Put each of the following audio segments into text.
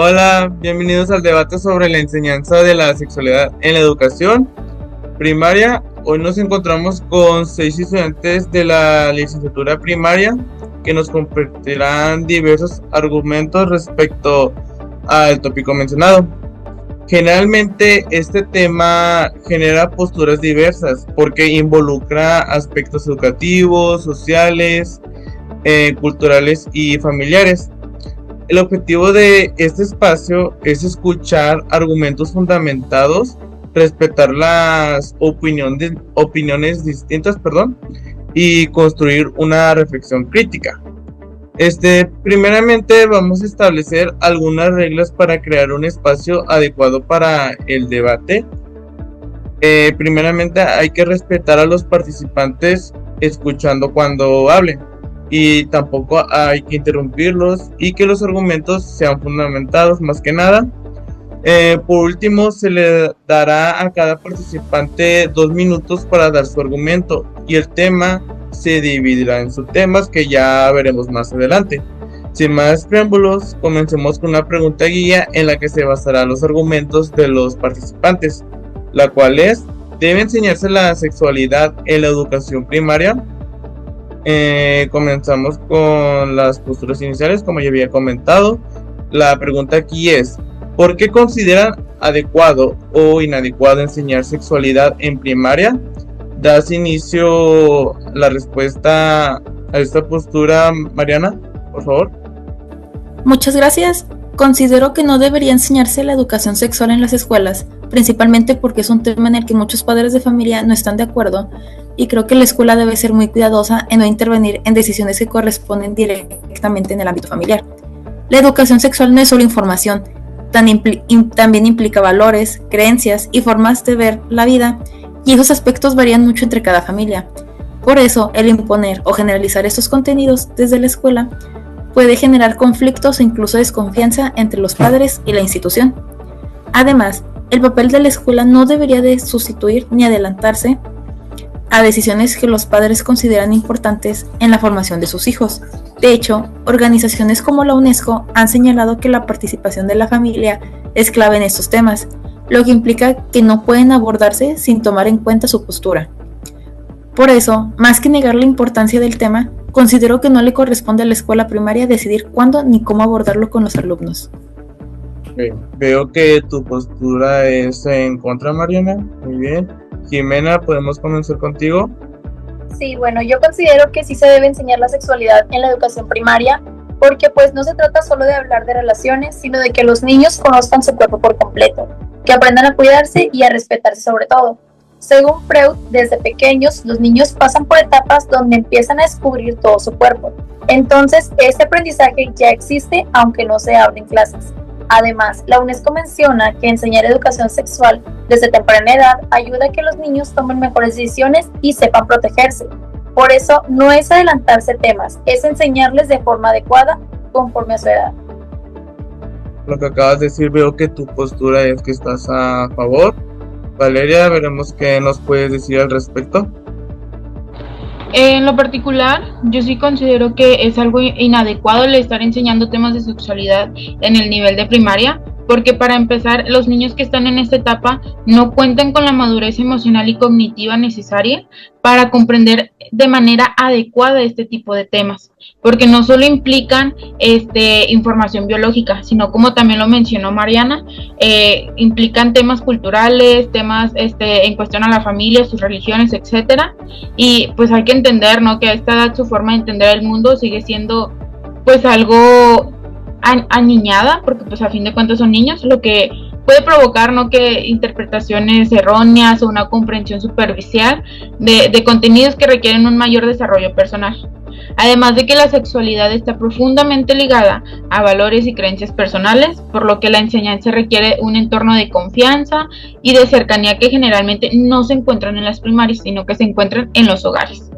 Hola, bienvenidos al debate sobre la enseñanza de la sexualidad en la educación primaria. Hoy nos encontramos con 6 estudiantes de la licenciatura primaria que nos compartirán diversos argumentos respecto al tópico mencionado. Generalmente este tema genera posturas diversas porque involucra aspectos educativos, sociales, culturales y familiares. El objetivo de este espacio es escuchar argumentos fundamentados, respetar las opiniones distintas, y construir una reflexión crítica. Primeramente vamos a establecer algunas reglas para crear un espacio adecuado para el debate. Primeramente hay que respetar a los participantes escuchando cuando hablen y tampoco hay que interrumpirlos y que los argumentos sean fundamentados más que nada. Por último, se le dará a cada participante 2 minutos para dar su argumento y el tema se dividirá en subtemas que ya veremos más adelante. Sin más preámbulos, comencemos con una pregunta guía en la que se basarán los argumentos de los participantes, la cual es: ¿debe enseñarse la sexualidad en la educación primaria? Comenzamos con las posturas iniciales, como ya había comentado. La pregunta aquí es: ¿por qué consideran adecuado o inadecuado enseñar sexualidad en primaria? ¿Das inicio la respuesta a esta postura, Mariana, por favor? Muchas gracias. Considero que no debería enseñarse la educación sexual en las escuelas, principalmente porque es un tema en el que muchos padres de familia no están de acuerdo, y creo que la escuela debe ser muy cuidadosa en no intervenir en decisiones que corresponden directamente en el ámbito familiar. La educación sexual no es solo información, también implica valores, creencias y formas de ver la vida, y esos aspectos varían mucho entre cada familia. Por eso, el imponer o generalizar estos contenidos desde la escuela puede generar conflictos o incluso desconfianza entre los padres y la institución. Además, el papel de la escuela no debería de sustituir ni adelantarse a decisiones que los padres consideran importantes en la formación de sus hijos. De hecho, organizaciones como la UNESCO han señalado que la participación de la familia es clave en estos temas, lo que implica que no pueden abordarse sin tomar en cuenta su postura. Por eso, más que negar la importancia del tema, considero que no le corresponde a la escuela primaria decidir cuándo ni cómo abordarlo con los alumnos. Veo que tu postura es en contra, Mariana. Muy bien. Jimena, ¿podemos comenzar contigo? Sí, bueno, yo considero que sí se debe enseñar la sexualidad en la educación primaria, porque pues no se trata solo de hablar de relaciones, sino de que los niños conozcan su cuerpo por completo, que aprendan a cuidarse y a respetarse sobre todo. Según Freud, desde pequeños los niños pasan por etapas donde empiezan a descubrir todo su cuerpo. Entonces, este aprendizaje ya existe aunque no se hable en clases. Además, la UNESCO menciona que enseñar educación sexual desde temprana edad ayuda a que los niños tomen mejores decisiones y sepan protegerse. Por eso, no es adelantarse temas, es enseñarles de forma adecuada conforme a su edad. Lo que acabas de decir, veo que tu postura es que estás a favor. Valeria, veremos qué nos puedes decir al respecto. En lo particular, yo sí considero que es algo inadecuado el estar enseñando temas de sexualidad en el nivel de primaria, porque para empezar, los niños que están en esta etapa no cuentan con la madurez emocional y cognitiva necesaria para comprender de manera adecuada este tipo de temas, porque no solo implican información biológica, sino, como también lo mencionó Mariana, implican temas culturales, temas en cuestión a la familia, sus religiones, etcétera. Y pues hay que entender, ¿no?, que a esta edad su forma de entender el mundo sigue siendo pues algo aniñada, porque pues a fin de cuentas son niños, lo que puede provocar, ¿no?, que interpretaciones erróneas o una comprensión superficial de contenidos que requieren un mayor desarrollo personal. Además de que la sexualidad está profundamente ligada a valores y creencias personales, por lo que la enseñanza requiere un entorno de confianza y de cercanía que generalmente no se encuentran en las primarias, sino que se encuentran en los hogares.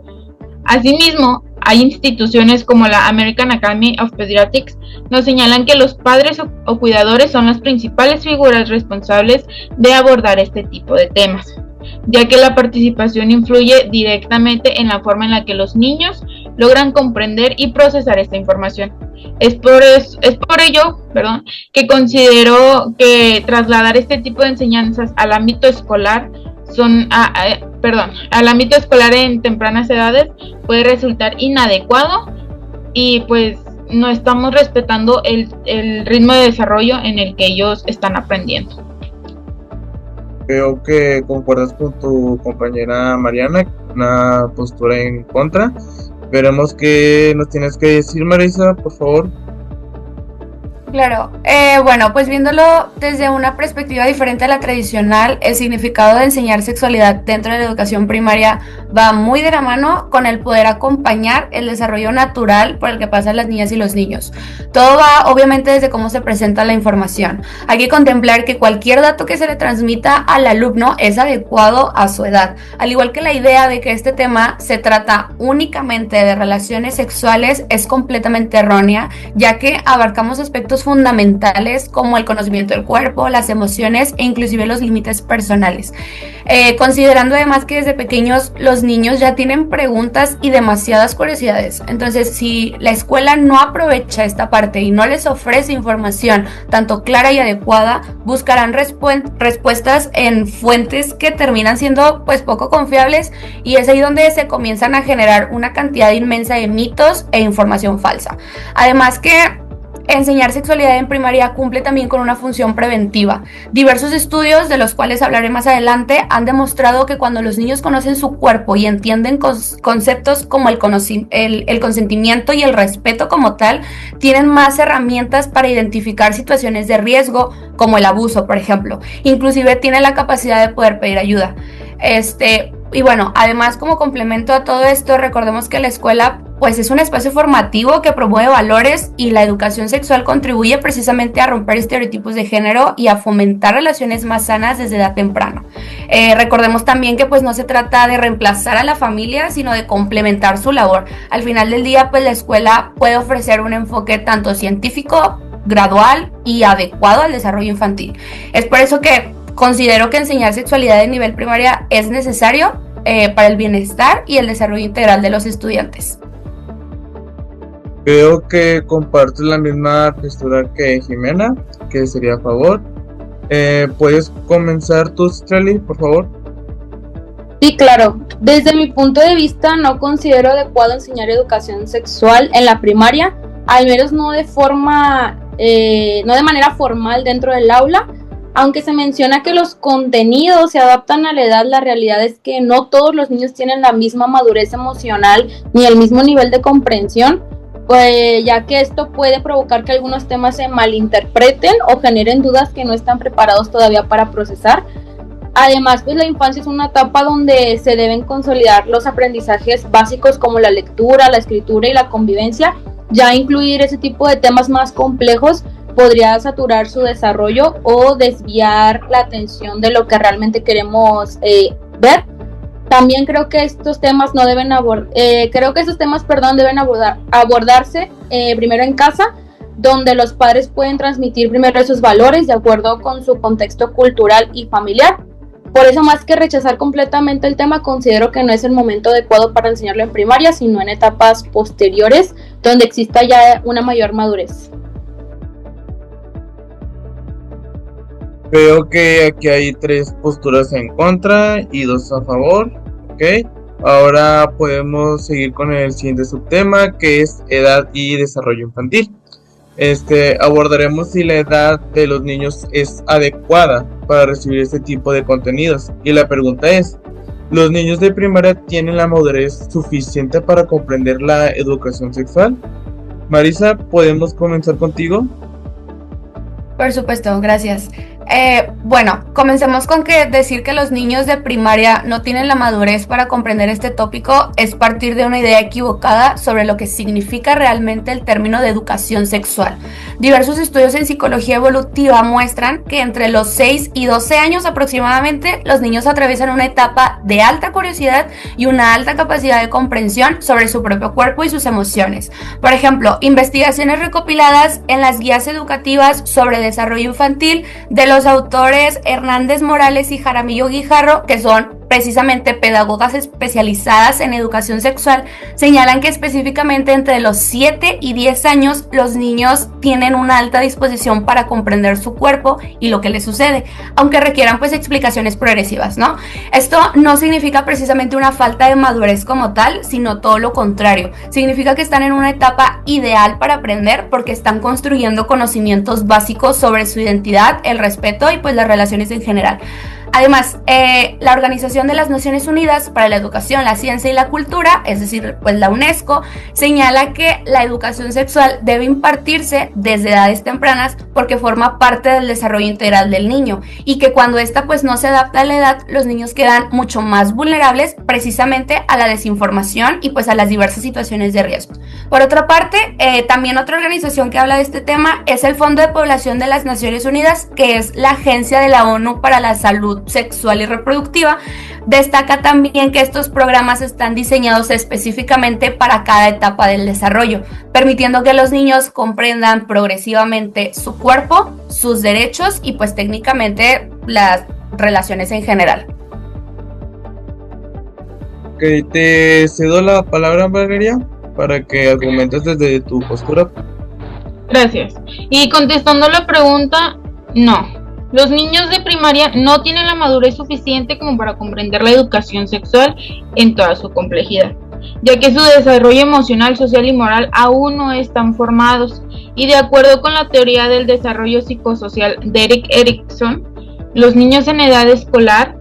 Asimismo, hay instituciones como la American Academy of Pediatrics nos señalan que los padres o cuidadores son las principales figuras responsables de abordar este tipo de temas, ya que la participación influye directamente en la forma en la que los niños logran comprender y procesar esta información. Es por ello, perdón, que considero que trasladar este tipo de enseñanzas al ámbito escolar al ámbito escolar en tempranas edades puede resultar inadecuado y pues no estamos respetando el ritmo de desarrollo en el que ellos están aprendiendo. Veo que concuerdas con tu compañera Mariana, una postura en contra. Veremos qué nos tienes que decir, Marisa, por favor. Claro, bueno, pues viéndolo desde una perspectiva diferente a la tradicional, el significado de enseñar sexualidad dentro de la educación primaria va muy de la mano con el poder acompañar el desarrollo natural por el que pasan las niñas y los niños. Todo va obviamente desde cómo se presenta la información. Hay que contemplar que cualquier dato que se le transmita al alumno es adecuado a su edad, al igual que la idea de que este tema se trata únicamente de relaciones sexuales es completamente errónea, ya que abarcamos aspectos fundamentales como el conocimiento del cuerpo, las emociones e inclusive los límites personales. Considerando además que desde pequeños los niños ya tienen preguntas y demasiadas curiosidades. Entonces, si la escuela no aprovecha esta parte y no les ofrece información tanto clara y adecuada, buscarán respuestas en fuentes que terminan siendo pues poco confiables, y es ahí donde se comienzan a generar una cantidad inmensa de mitos e información falsa. Además que enseñar sexualidad en primaria cumple también con una función preventiva. Diversos estudios, de los cuales hablaré más adelante, han demostrado que cuando los niños conocen su cuerpo y entienden conceptos como el consentimiento y el respeto como tal, tienen más herramientas para identificar situaciones de riesgo, como el abuso, por ejemplo. Inclusive tienen la capacidad de poder pedir ayuda. Y bueno, además, como complemento a todo esto, recordemos que la escuela pues es un espacio formativo que promueve valores, y la educación sexual contribuye precisamente a romper estereotipos de género y a fomentar relaciones más sanas desde edad temprana. Recordemos también que pues no se trata de reemplazar a la familia, sino de complementar su labor. Al final del día, pues la escuela puede ofrecer un enfoque tanto científico, gradual y adecuado al desarrollo infantil. Es por eso que considero que enseñar sexualidad en nivel primaria es necesario para el bienestar y el desarrollo integral de los estudiantes. Veo que compartes la misma postura que Jimena, que sería a favor. ¿Puedes comenzar tú, Citlali, por favor? Sí, claro. Desde mi punto de vista, no considero adecuado enseñar educación sexual en la primaria, al menos no de manera formal dentro del aula. Aunque se menciona que los contenidos se adaptan a la edad, la realidad es que no todos los niños tienen la misma madurez emocional ni el mismo nivel de comprensión, pues, ya que esto puede provocar que algunos temas se malinterpreten o generen dudas que no están preparados todavía para procesar. Además, pues la infancia es una etapa donde se deben consolidar los aprendizajes básicos como la lectura, la escritura y la convivencia. Ya incluir ese tipo de temas más complejos podría saturar su desarrollo o desviar la atención de lo que realmente queremos ver. También creo que estos temas deben abordarse primero en casa, donde los padres pueden transmitir primero esos valores de acuerdo con su contexto cultural y familiar. Por eso, más que rechazar completamente el tema, considero que no es el momento adecuado para enseñarlo en primaria, sino en etapas posteriores, donde exista ya una mayor madurez. Veo que aquí hay 3 posturas en contra y 2 a favor. Ok, ahora podemos seguir con el siguiente subtema, que es edad y desarrollo infantil. Abordaremos si la edad de los niños es adecuada para recibir este tipo de contenidos. Y la pregunta es, ¿los niños de primaria tienen la madurez suficiente para comprender la educación sexual? Marisa, ¿podemos comenzar contigo? Por supuesto, gracias. Bueno, comencemos con que decir que los niños de primaria no tienen la madurez para comprender este tópico es partir de una idea equivocada sobre lo que significa realmente el término de educación sexual. Diversos estudios en psicología evolutiva muestran que entre los 6 y 12 años aproximadamente, los niños atraviesan una etapa de alta curiosidad y una alta capacidad de comprensión sobre su propio cuerpo y sus emociones. Por ejemplo, investigaciones recopiladas en las guías educativas sobre desarrollo infantil de los autores Hernández Morales y Jaramillo Guijarro, que son precisamente pedagogas especializadas en educación sexual señalan que específicamente entre los 7 y 10 años los niños tienen una alta disposición para comprender su cuerpo y lo que les sucede, aunque requieran pues explicaciones progresivas, ¿no? Esto no significa precisamente una falta de madurez como tal, sino todo lo contrario. Significa que están en una etapa ideal para aprender porque están construyendo conocimientos básicos sobre su identidad, el respeto y pues las relaciones en general. Además, la Organización de las Naciones Unidas para la Educación, la Ciencia y la Cultura, es decir, pues la UNESCO, señala que la educación sexual debe impartirse desde edades tempranas porque forma parte del desarrollo integral del niño y que cuando esta pues no se adapta a la edad, los niños quedan mucho más vulnerables precisamente a la desinformación y pues a las diversas situaciones de riesgo. Por otra parte, también otra organización que habla de este tema es el Fondo de Población de las Naciones Unidas, que es la agencia de la ONU para la salud sexual y reproductiva. Destaca también que estos programas están diseñados específicamente para cada etapa del desarrollo, permitiendo que los niños comprendan progresivamente su cuerpo, sus derechos y pues técnicamente las relaciones en general. Ok, te cedo la palabra, Valeria, para que argumentes desde tu postura. Gracias. Y contestando la pregunta, no. Los niños de primaria no tienen la madurez suficiente como para comprender la educación sexual en toda su complejidad, ya que su desarrollo emocional, social y moral aún no están formados. Y de acuerdo con la teoría del desarrollo psicosocial de Erik Erikson, los niños en edad escolar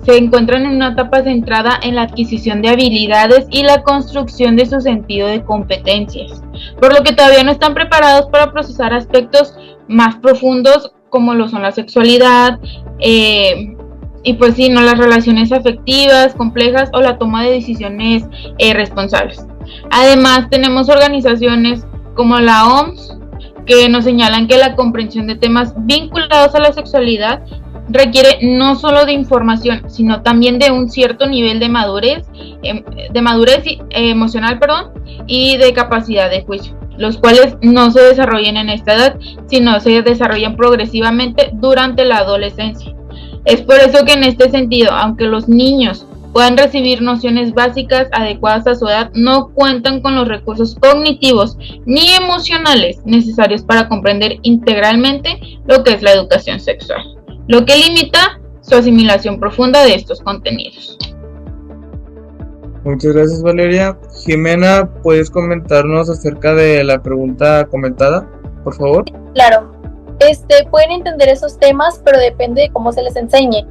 se encuentran en una etapa centrada en la adquisición de habilidades y la construcción de su sentido de competencias, por lo que todavía no están preparados para procesar aspectos más profundos como lo son la sexualidad, y pues sí, no las relaciones afectivas complejas o la toma de decisiones responsables. Además, tenemos organizaciones como la OMS que nos señalan que la comprensión de temas vinculados a la sexualidad requiere no solo de información, sino también de un cierto nivel de madurez emocional, y de capacidad de juicio, los cuales no se desarrollan en esta edad, sino se desarrollan progresivamente durante la adolescencia. Es por eso que en este sentido, aunque los niños puedan recibir nociones básicas adecuadas a su edad, no cuentan con los recursos cognitivos ni emocionales necesarios para comprender integralmente lo que es la educación sexual, lo que limita su asimilación profunda de estos contenidos. Muchas gracias, Valeria. Jimena, ¿puedes comentarnos acerca de la pregunta comentada, por favor? Claro, pueden entender esos temas, pero depende de cómo se les enseñe.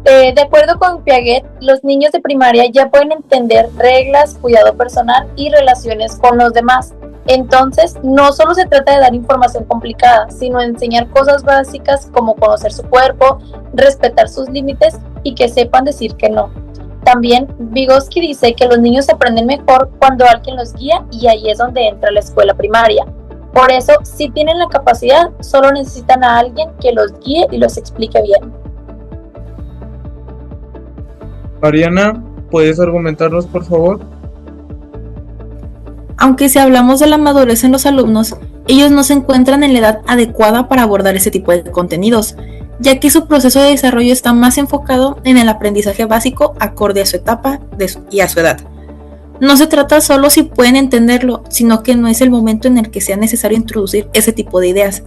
De acuerdo con Piaget, los niños de primaria ya pueden entender reglas, cuidado personal y relaciones con los demás. Entonces, no solo se trata de dar información complicada, sino enseñar cosas básicas como conocer su cuerpo, respetar sus límites y que sepan decir que no. También Vygotsky dice que los niños aprenden mejor cuando alguien los guía, y ahí es donde entra la escuela primaria. Por eso, si tienen la capacidad, solo necesitan a alguien que los guíe y los explique bien. Mariana, ¿puedes argumentarnos, por favor? Aunque si hablamos de la madurez en los alumnos, ellos no se encuentran en la edad adecuada para abordar ese tipo de contenidos, ya que su proceso de desarrollo está más enfocado en el aprendizaje básico acorde a su etapa y a su edad. No se trata solo si pueden entenderlo, sino que no es el momento en el que sea necesario introducir ese tipo de ideas,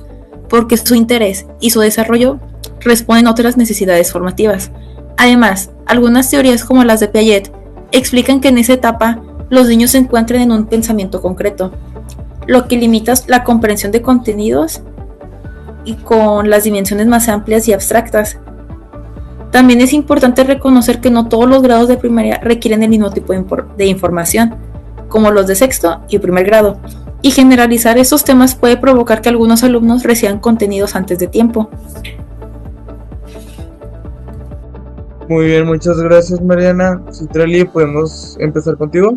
porque su interés y su desarrollo responden a otras necesidades formativas. Además, algunas teorías como las de Piaget explican que en esa etapa los niños se encuentran en un pensamiento concreto, lo que limita la comprensión de contenidos y con las dimensiones más amplias y abstractas. También es importante reconocer que no todos los grados de primaria requieren el mismo tipo de información, como los de sexto y primer grado, y generalizar estos temas puede provocar que algunos alumnos reciban contenidos antes de tiempo. Muy bien, muchas gracias, Mariana. Citrali, ¿podemos empezar contigo?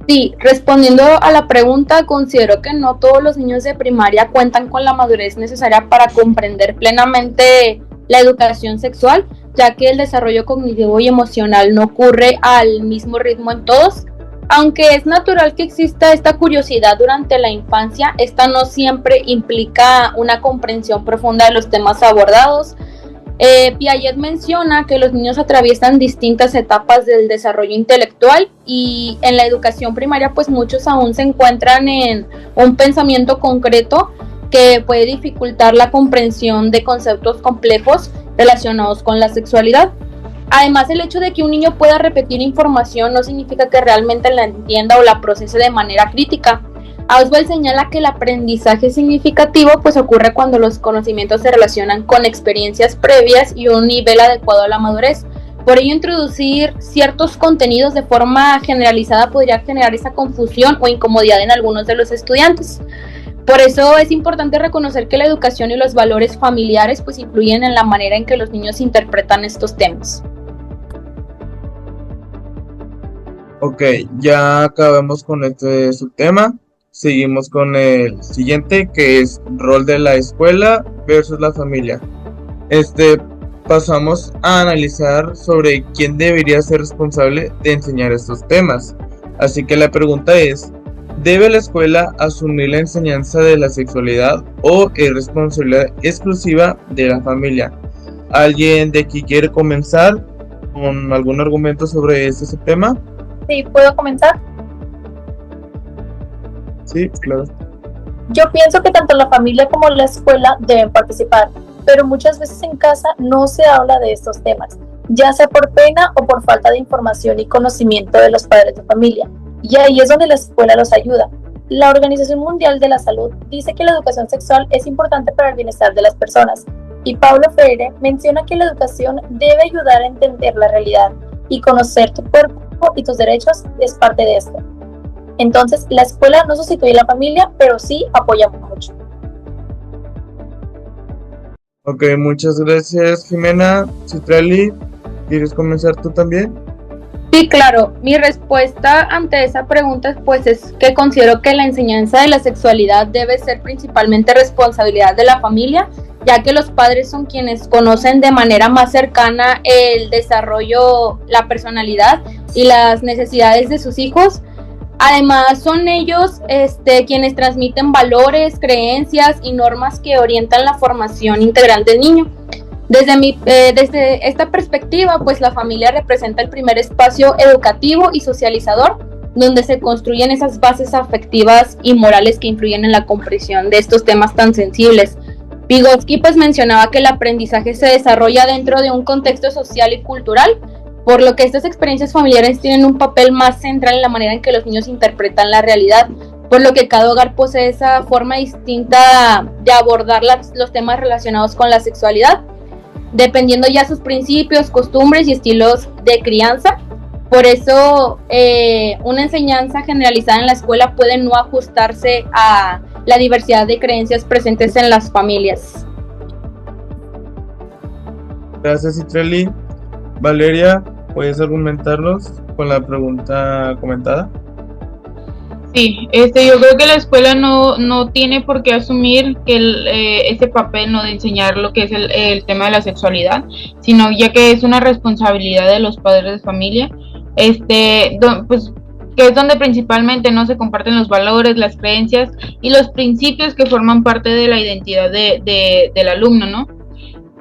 Sí, respondiendo a la pregunta, considero que no todos los niños de primaria cuentan con la madurez necesaria para comprender plenamente la educación sexual, ya que el desarrollo cognitivo y emocional no ocurre al mismo ritmo en todos. Aunque es natural que exista esta curiosidad durante la infancia, esta no siempre implica una comprensión profunda de los temas abordados. Piaget menciona que los niños atraviesan distintas etapas del desarrollo intelectual y en la educación primaria pues muchos aún se encuentran en un pensamiento concreto que puede dificultar la comprensión de conceptos complejos relacionados con la sexualidad. Además, el hecho de que un niño pueda repetir información no significa que realmente la entienda o la procese de manera crítica. Oswald señala que el aprendizaje significativo pues ocurre cuando los conocimientos se relacionan con experiencias previas y un nivel adecuado a la madurez. Por ello, introducir ciertos contenidos de forma generalizada podría generar esa confusión o incomodidad en algunos de los estudiantes. Por eso es importante reconocer que la educación y los valores familiares pues influyen en la manera en que los niños interpretan estos temas. Ok, ya acabamos con este subtema. Seguimos con el siguiente, que es rol de la escuela versus la familia. Pasamos a analizar sobre quién debería ser responsable de enseñar estos temas. Así que la pregunta es, ¿debe la escuela asumir la enseñanza de la sexualidad o es responsabilidad exclusiva de la familia? ¿Alguien de aquí quiere comenzar con algún argumento sobre este tema? Sí, ¿puedo comenzar? Sí, claro. Yo pienso que tanto la familia como la escuela deben participar, pero muchas veces en casa no se habla de estos temas, ya sea por pena o por falta de información y conocimiento de los padres de familia, y ahí es donde la escuela los ayuda. La Organización Mundial de la Salud dice que la educación sexual es importante para el bienestar de las personas, y Paulo Freire menciona que la educación debe ayudar a entender la realidad y conocer tu cuerpo y tus derechos es parte de esto. Entonces, la escuela no sustituye a la familia, pero sí apoya mucho. Ok, muchas gracias, Jimena. Citlali, ¿quieres comenzar tú también? Sí, claro. Mi respuesta ante esa pregunta pues es que considero que la enseñanza de la sexualidad debe ser principalmente responsabilidad de la familia, ya que los padres son quienes conocen de manera más cercana el desarrollo, la personalidad y las necesidades de sus hijos. Además, son ellos quienes transmiten valores, creencias y normas que orientan la formación integral del niño. Desde esta perspectiva, pues la familia representa el primer espacio educativo y socializador, donde se construyen esas bases afectivas y morales que influyen en la comprensión de estos temas tan sensibles. Vygotsky pues mencionaba que el aprendizaje se desarrolla dentro de un contexto social y cultural, por lo que estas experiencias familiares tienen un papel más central en la manera en que los niños interpretan la realidad, por lo que cada hogar posee esa forma distinta de abordar los temas relacionados con la sexualidad, dependiendo ya sus principios, costumbres y estilos de crianza. Por eso una enseñanza generalizada en la escuela puede no ajustarse a la diversidad de creencias presentes en las familias. Gracias, Citlali. Valeria, ¿puedes argumentarnos con la pregunta comentada? Sí, yo creo que la escuela no tiene por qué asumir que ese papel no de enseñar lo que es el tema de la sexualidad, sino ya que es una responsabilidad de los padres de familia, pues que es donde principalmente no se comparten los valores, las creencias y los principios que forman parte de la identidad del alumno, ¿no?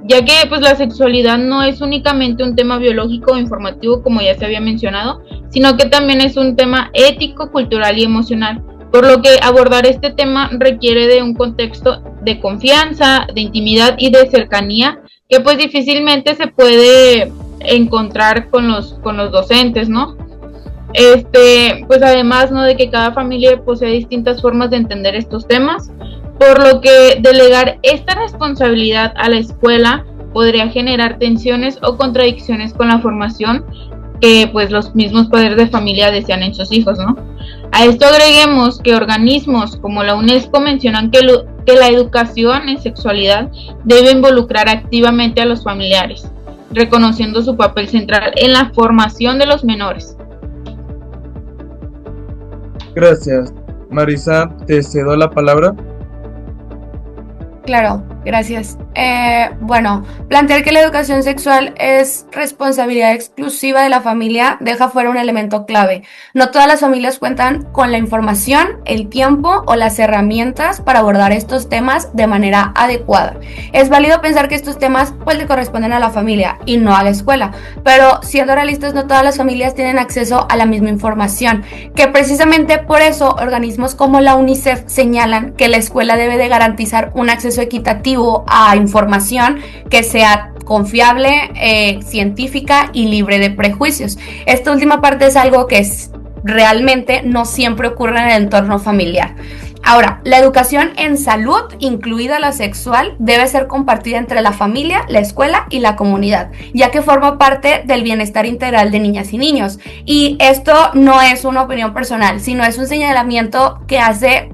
Ya que pues la sexualidad no es únicamente un tema biológico o informativo, como ya se había mencionado, sino que también es un tema ético, cultural y emocional, por lo que abordar este tema requiere de un contexto de confianza, de intimidad y de cercanía, que pues difícilmente se puede encontrar con los docentes, ¿no? Pues además, ¿no?, de que cada familia posee distintas formas de entender estos temas, por lo que delegar esta responsabilidad a la escuela podría generar tensiones o contradicciones con la formación que pues los mismos padres de familia desean en sus hijos, ¿no? A esto agreguemos que organismos como la UNESCO mencionan que la educación en sexualidad debe involucrar activamente a los familiares, reconociendo su papel central en la formación de los menores. Gracias. Marisa, te cedo la palabra. Claro, gracias. Bueno, plantear que la educación sexual es responsabilidad exclusiva de la familia deja fuera un elemento clave. No todas las familias cuentan con la información, el tiempo o las herramientas para abordar estos temas de manera adecuada. Es válido pensar que estos temas pues le corresponden a la familia y no a la escuela, pero siendo realistas no todas las familias tienen acceso a la misma información, que precisamente por eso organismos como la UNICEF señalan que la escuela debe de garantizar un acceso equitativo a información que sea confiable, científica y libre de prejuicios. Esta última parte es algo que realmente no siempre ocurre en el entorno familiar. Ahora, la educación en salud, incluida la sexual, debe ser compartida entre la familia, la escuela y la comunidad, ya que forma parte del bienestar integral de niñas y niños. Y esto no es una opinión personal, sino es un señalamiento que hace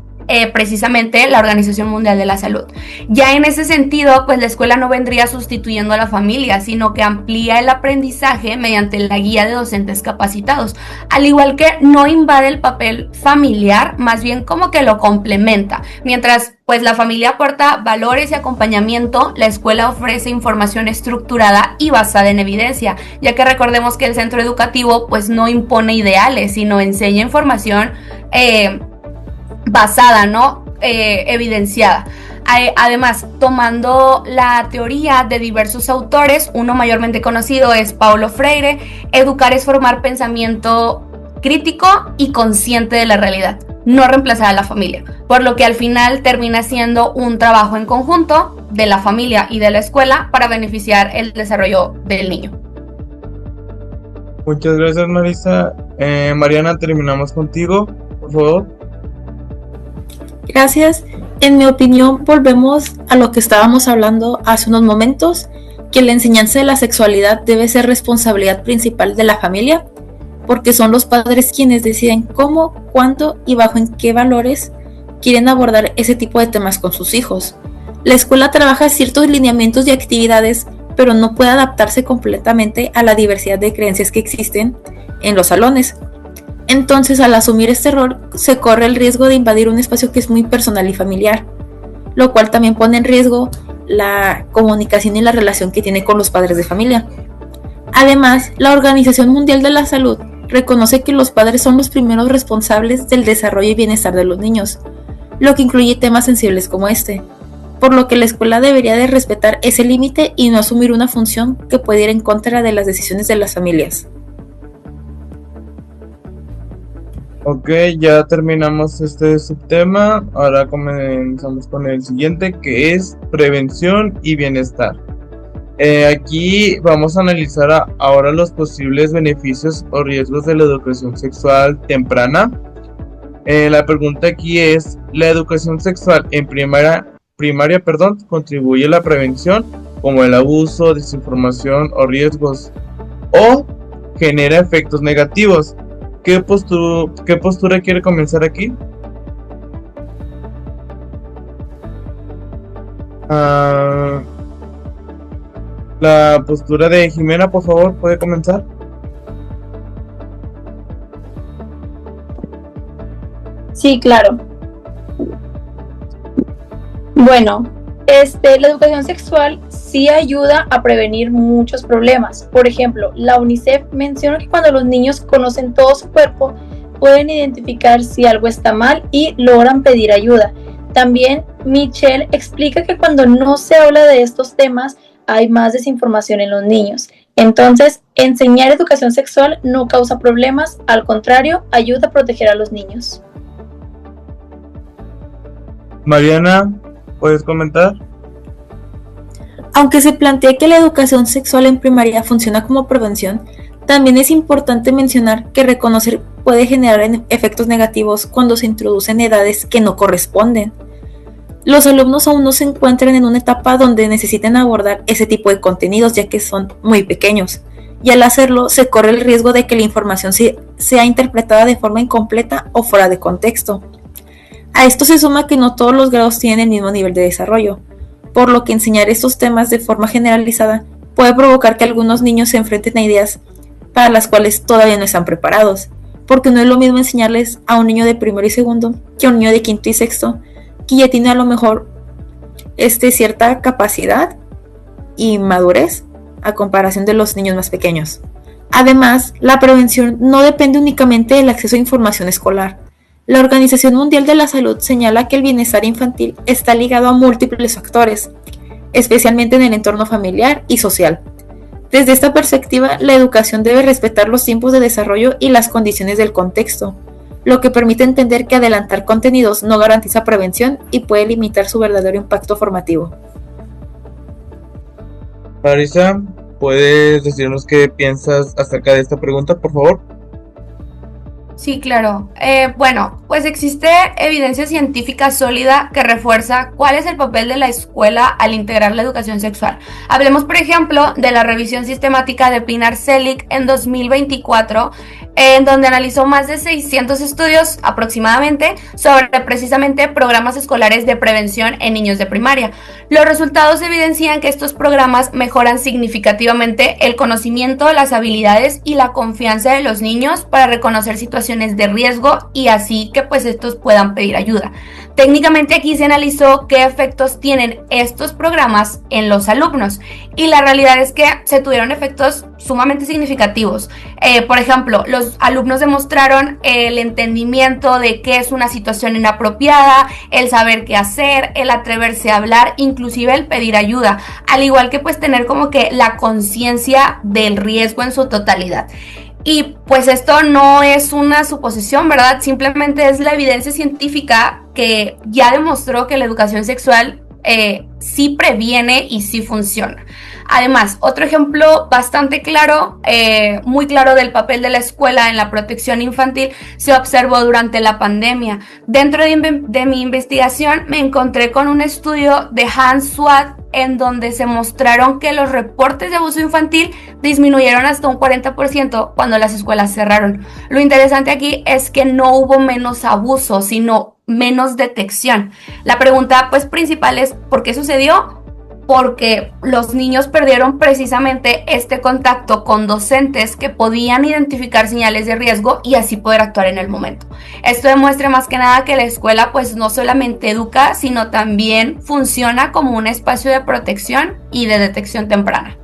precisamente la Organización Mundial de la Salud. Ya en ese sentido, pues la escuela no vendría sustituyendo a la familia, sino que amplía el aprendizaje mediante la guía de docentes capacitados, al igual que no invade el papel familiar, más bien como que lo complementa. Mientras pues la familia aporta valores y acompañamiento, la escuela ofrece información estructurada y basada en evidencia, ya que recordemos que el centro educativo pues no impone ideales, sino enseña información basada, ¿no? Evidenciada. Además, tomando la teoría de diversos autores, uno mayormente conocido es Paulo Freire, educar es formar pensamiento crítico y consciente de la realidad, no reemplazar a la familia, por lo que al final termina siendo un trabajo en conjunto de la familia y de la escuela para beneficiar el desarrollo del niño. Muchas gracias, Marisa. Mariana, terminamos contigo, por favor. Gracias. En mi opinión, volvemos a lo que estábamos hablando hace unos momentos, que la enseñanza de la sexualidad debe ser responsabilidad principal de la familia, porque son los padres quienes deciden cómo, cuándo y bajo en qué valores quieren abordar ese tipo de temas con sus hijos. La escuela trabaja ciertos lineamientos y actividades, pero no puede adaptarse completamente a la diversidad de creencias que existen en los salones. Entonces, al asumir este rol, se corre el riesgo de invadir un espacio que es muy personal y familiar, lo cual también pone en riesgo la comunicación y la relación que tiene con los padres de familia. Además, la Organización Mundial de la Salud reconoce que los padres son los primeros responsables del desarrollo y bienestar de los niños, lo que incluye temas sensibles como este, por lo que la escuela debería de respetar ese límite y no asumir una función que puede ir en contra de las decisiones de las familias. Ok, ya terminamos este subtema. Ahora comenzamos con el siguiente, que es prevención y bienestar. Aquí vamos a analizar ahora los posibles beneficios o riesgos de la educación sexual temprana. La pregunta aquí es: ¿la educación sexual en primaria, contribuye a la prevención, como el abuso, desinformación o riesgos, o genera efectos negativos? ¿Qué postura quiere comenzar aquí? La postura de Jimena, por favor, ¿puede comenzar? Sí, claro. Bueno, la educación sexual sí ayuda a prevenir muchos problemas. Por ejemplo, la UNICEF menciona que cuando los niños conocen todo su cuerpo, pueden identificar si algo está mal y logran pedir ayuda. También Michelle explica que cuando no se habla de estos temas, hay más desinformación en los niños. Entonces, enseñar educación sexual no causa problemas, al contrario, ayuda a proteger a los niños. Mariana, ¿puedes comentar? Aunque se plantea que la educación sexual en primaria funciona como prevención, también es importante mencionar que reconocer puede generar efectos negativos cuando se introducen edades que no corresponden. Los alumnos aún no se encuentran en una etapa donde necesiten abordar ese tipo de contenidos, ya que son muy pequeños, y al hacerlo se corre el riesgo de que la información sea interpretada de forma incompleta o fuera de contexto. A esto se suma que no todos los grados tienen el mismo nivel de desarrollo, por lo que enseñar estos temas de forma generalizada puede provocar que algunos niños se enfrenten a ideas para las cuales todavía no están preparados, porque no es lo mismo enseñarles a un niño de primero y segundo que a un niño de quinto y sexto, que ya tiene a lo mejor cierta capacidad y madurez a comparación de los niños más pequeños. Además, la prevención no depende únicamente del acceso a información escolar. La Organización Mundial de la Salud señala que el bienestar infantil está ligado a múltiples factores, especialmente en el entorno familiar y social. Desde esta perspectiva, la educación debe respetar los tiempos de desarrollo y las condiciones del contexto, lo que permite entender que adelantar contenidos no garantiza prevención y puede limitar su verdadero impacto formativo. Marisa, ¿puedes decirnos qué piensas acerca de esta pregunta, por favor? Sí, claro. Bueno, pues existe evidencia científica sólida que refuerza cuál es el papel de la escuela al integrar la educación sexual. Hablemos, por ejemplo, de la revisión sistemática de Pinar Selig en 2024, en donde analizó más de 600 estudios aproximadamente sobre precisamente programas escolares de prevención en niños de primaria. Los resultados evidencian que estos programas mejoran significativamente el conocimiento, las habilidades y la confianza de los niños para reconocer situaciones de riesgo y así que pues estos puedan pedir ayuda. Técnicamente aquí se analizó qué efectos tienen estos programas en los alumnos y la realidad es que se tuvieron efectos sumamente significativos. Por ejemplo, los alumnos demostraron el entendimiento de qué es una situación inapropiada, el saber qué hacer, el atreverse a hablar, inclusive el pedir ayuda, al igual que pues tener como que la conciencia del riesgo en su totalidad. Y pues esto no es una suposición, ¿verdad? Simplemente es la evidencia científica que ya demostró que la educación sexual sí previene y sí funciona. Además, otro ejemplo bastante claro, muy claro del papel de la escuela en la protección infantil se observó durante la pandemia. Dentro de mi investigación me encontré con un estudio de Hans Swad en donde se mostraron que los reportes de abuso infantil disminuyeron hasta un 40% cuando las escuelas cerraron. Lo interesante aquí es que no hubo menos abuso, sino menos detección. La pregunta pues principal es ¿por qué sucedió? Porque los niños perdieron precisamente este contacto con docentes que podían identificar señales de riesgo y así poder actuar en el momento. Esto demuestra más que nada que la escuela pues no solamente educa, sino también funciona como un espacio de protección y de detección temprana.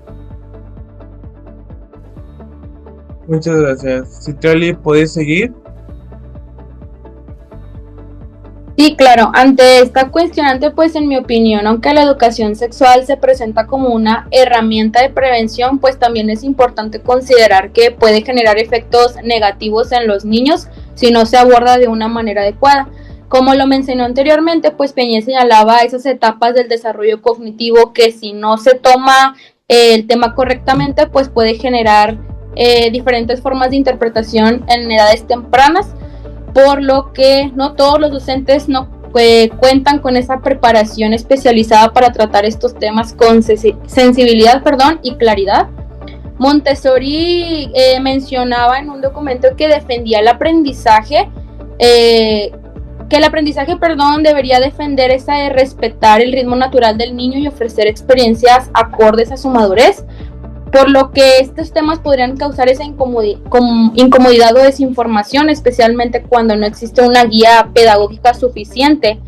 Muchas gracias. Citlali, ¿puedes seguir? Sí, claro, ante esta cuestionante, pues en mi opinión, aunque la educación sexual se presenta como una herramienta de prevención, pues también es importante considerar que puede generar efectos negativos en los niños si no se aborda de una manera adecuada. Como lo mencionó anteriormente, pues Peña señalaba esas etapas del desarrollo cognitivo que si no se toma el tema correctamente, pues puede generar diferentes formas de interpretación en edades tempranas, por lo que no todos los docentes cuentan con esa preparación especializada para tratar estos temas con sensibilidad, y claridad. Montessori mencionaba en un documento que defendía el aprendizaje, debería defender esa de respetar el ritmo natural del niño y ofrecer experiencias acordes a su madurez, por lo que estos temas podrían causar esa incomodidad o desinformación, especialmente cuando no existe una guía pedagógica suficiente.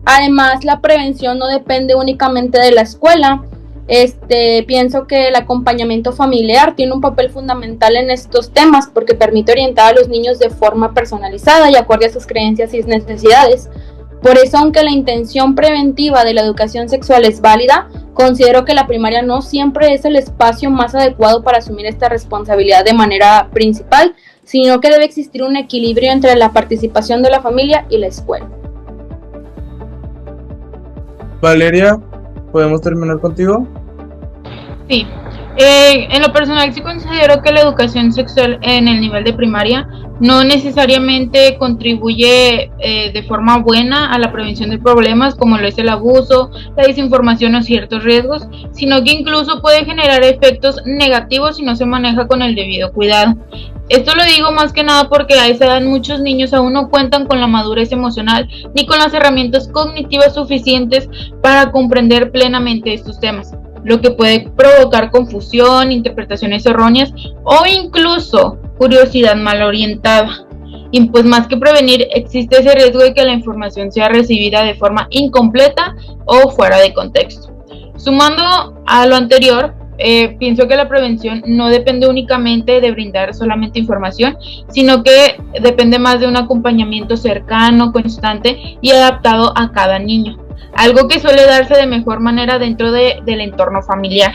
Además, la prevención no depende únicamente de la escuela. Pienso que el acompañamiento familiar tiene un papel fundamental en estos temas porque permite orientar a los niños de forma personalizada y acorde a sus creencias y necesidades. Por eso, aunque la intención preventiva de la educación sexual es válida, considero que la primaria no siempre es el espacio más adecuado para asumir esta responsabilidad de manera principal, sino que debe existir un equilibrio entre la participación de la familia y la escuela. Valeria, ¿podemos terminar contigo? Sí. En lo personal sí considero que la educación sexual en el nivel de primaria no necesariamente contribuye de forma buena a la prevención de problemas como lo es el abuso, la desinformación o ciertos riesgos, sino que incluso puede generar efectos negativos si no se maneja con el debido cuidado. Esto lo digo más que nada porque a esa edad muchos niños aún no cuentan con la madurez emocional ni con las herramientas cognitivas suficientes para comprender plenamente estos temas, lo que puede provocar confusión, interpretaciones erróneas o incluso curiosidad mal orientada. y pues más que prevenir existe ese riesgo de que la información sea recibida de forma incompleta o fuera de contexto. Sumando a lo anterior, pienso que la prevención no depende únicamente de brindar solamente información, sino que depende más de un acompañamiento cercano, constante y adaptado a cada niño, algo que suele darse de mejor manera dentro del entorno familiar.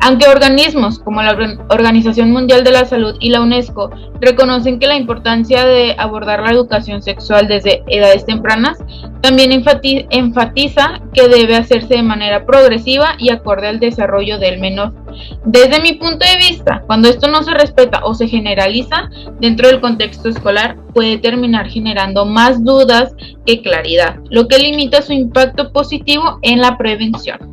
Aunque organismos como la Organización Mundial de la Salud y la UNESCO reconocen que la importancia de abordar la educación sexual desde edades tempranas, también enfatiza que debe hacerse de manera progresiva y acorde al desarrollo del menor. Desde mi punto de vista, cuando esto no se respeta o se generaliza dentro del contexto escolar, puede terminar generando más dudas que claridad, lo que limita su impacto positivo en la prevención.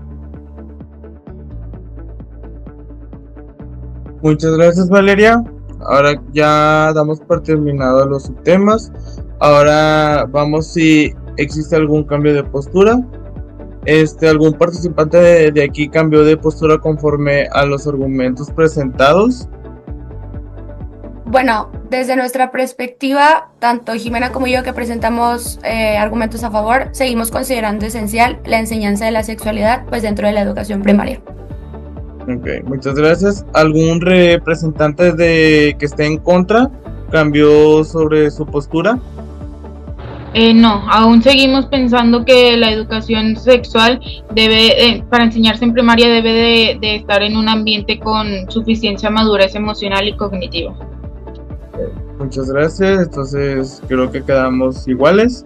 Muchas gracias, Valeria. Ahora ya damos por terminado los subtemas. Ahora vamos si existe algún cambio de postura. ¿Algún participante de aquí cambió de postura conforme a los argumentos presentados? Bueno, desde nuestra perspectiva, tanto Jimena como yo que presentamos argumentos a favor, seguimos considerando esencial la enseñanza de la sexualidad pues dentro de la educación primaria. Ok, muchas gracias. ¿Algún representante que esté en contra cambió sobre su postura? No, aún seguimos pensando que la educación sexual para enseñarse en primaria debe de estar en un ambiente con suficiencia madurez emocional y cognitiva. Muchas gracias, entonces creo que quedamos iguales.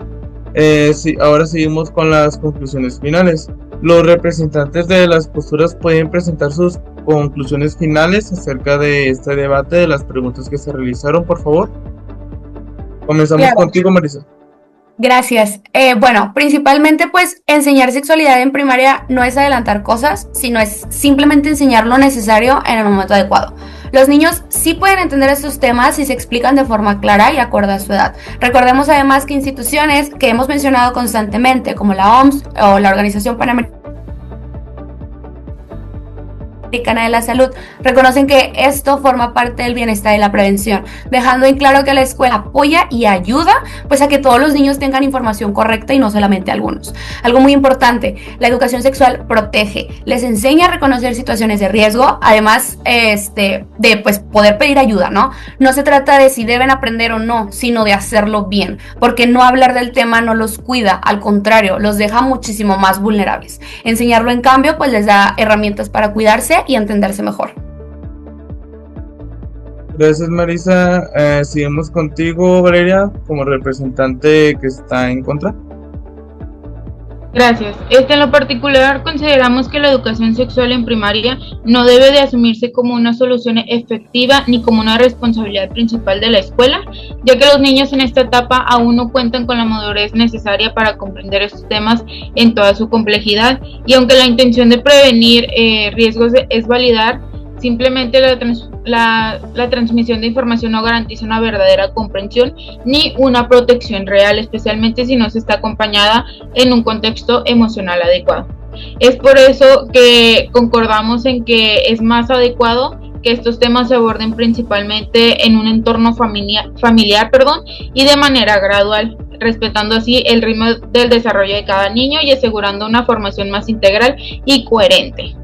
Sí, ahora seguimos con las conclusiones finales. Los representantes de las posturas pueden presentar sus conclusiones finales acerca de este debate, de las preguntas que se realizaron, por favor. Comenzamos contigo, Marisa. Gracias. Bueno, principalmente pues enseñar sexualidad en primaria no es adelantar cosas, sino es simplemente enseñar lo necesario en el momento adecuado. Los niños sí pueden entender estos temas si se explican de forma clara y acorde a su edad. Recordemos además que instituciones que hemos mencionado constantemente, como la OMS o la Organización Panamericana de la Salud, reconocen que esto forma parte del bienestar y la prevención, dejando en claro que la escuela apoya y ayuda pues a que todos los niños tengan información correcta y no solamente algunos. Algo muy importante, la educación sexual protege, les enseña a reconocer situaciones de riesgo, además de pues poder pedir ayuda, ¿no? No se trata de si deben aprender o no, sino de hacerlo bien, porque no hablar del tema no los cuida, al contrario, los deja muchísimo más vulnerables. Enseñarlo, en cambio, pues les da herramientas para cuidarse y entenderse mejor. Gracias, Marisa. Seguimos contigo, Valeria, como representante que está en contra. Gracias. En lo particular, consideramos que la educación sexual en primaria no debe de asumirse como una solución efectiva ni como una responsabilidad principal de la escuela, ya que los niños en esta etapa aún no cuentan con la madurez necesaria para comprender estos temas en toda su complejidad, y aunque la intención de prevenir riesgos es validar, simplemente la transmisión de información no garantiza una verdadera comprensión ni una protección real, especialmente si no se está acompañada en un contexto emocional adecuado. Es por eso que concordamos en que es más adecuado que estos temas se aborden principalmente en un entorno familiar, y de manera gradual, respetando así el ritmo del desarrollo de cada niño y asegurando una formación más integral y coherente.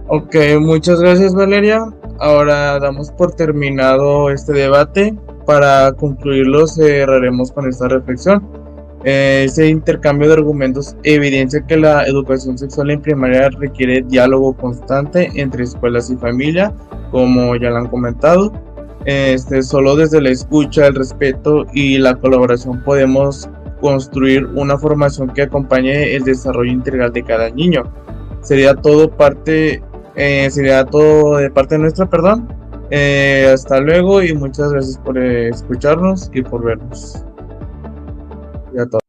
Ok, muchas gracias, Valeria. Ahora damos por terminado este debate. Para concluirlo, cerraremos con esta reflexión. Ese intercambio de argumentos evidencia que la educación sexual en primaria requiere diálogo constante entre escuelas y familia, como ya lo han comentado. Solo desde la escucha, el respeto y la colaboración podemos construir una formación que acompañe el desarrollo integral de cada niño. Sería todo de parte nuestra, hasta luego y muchas gracias por escucharnos y por vernos. Ya todo.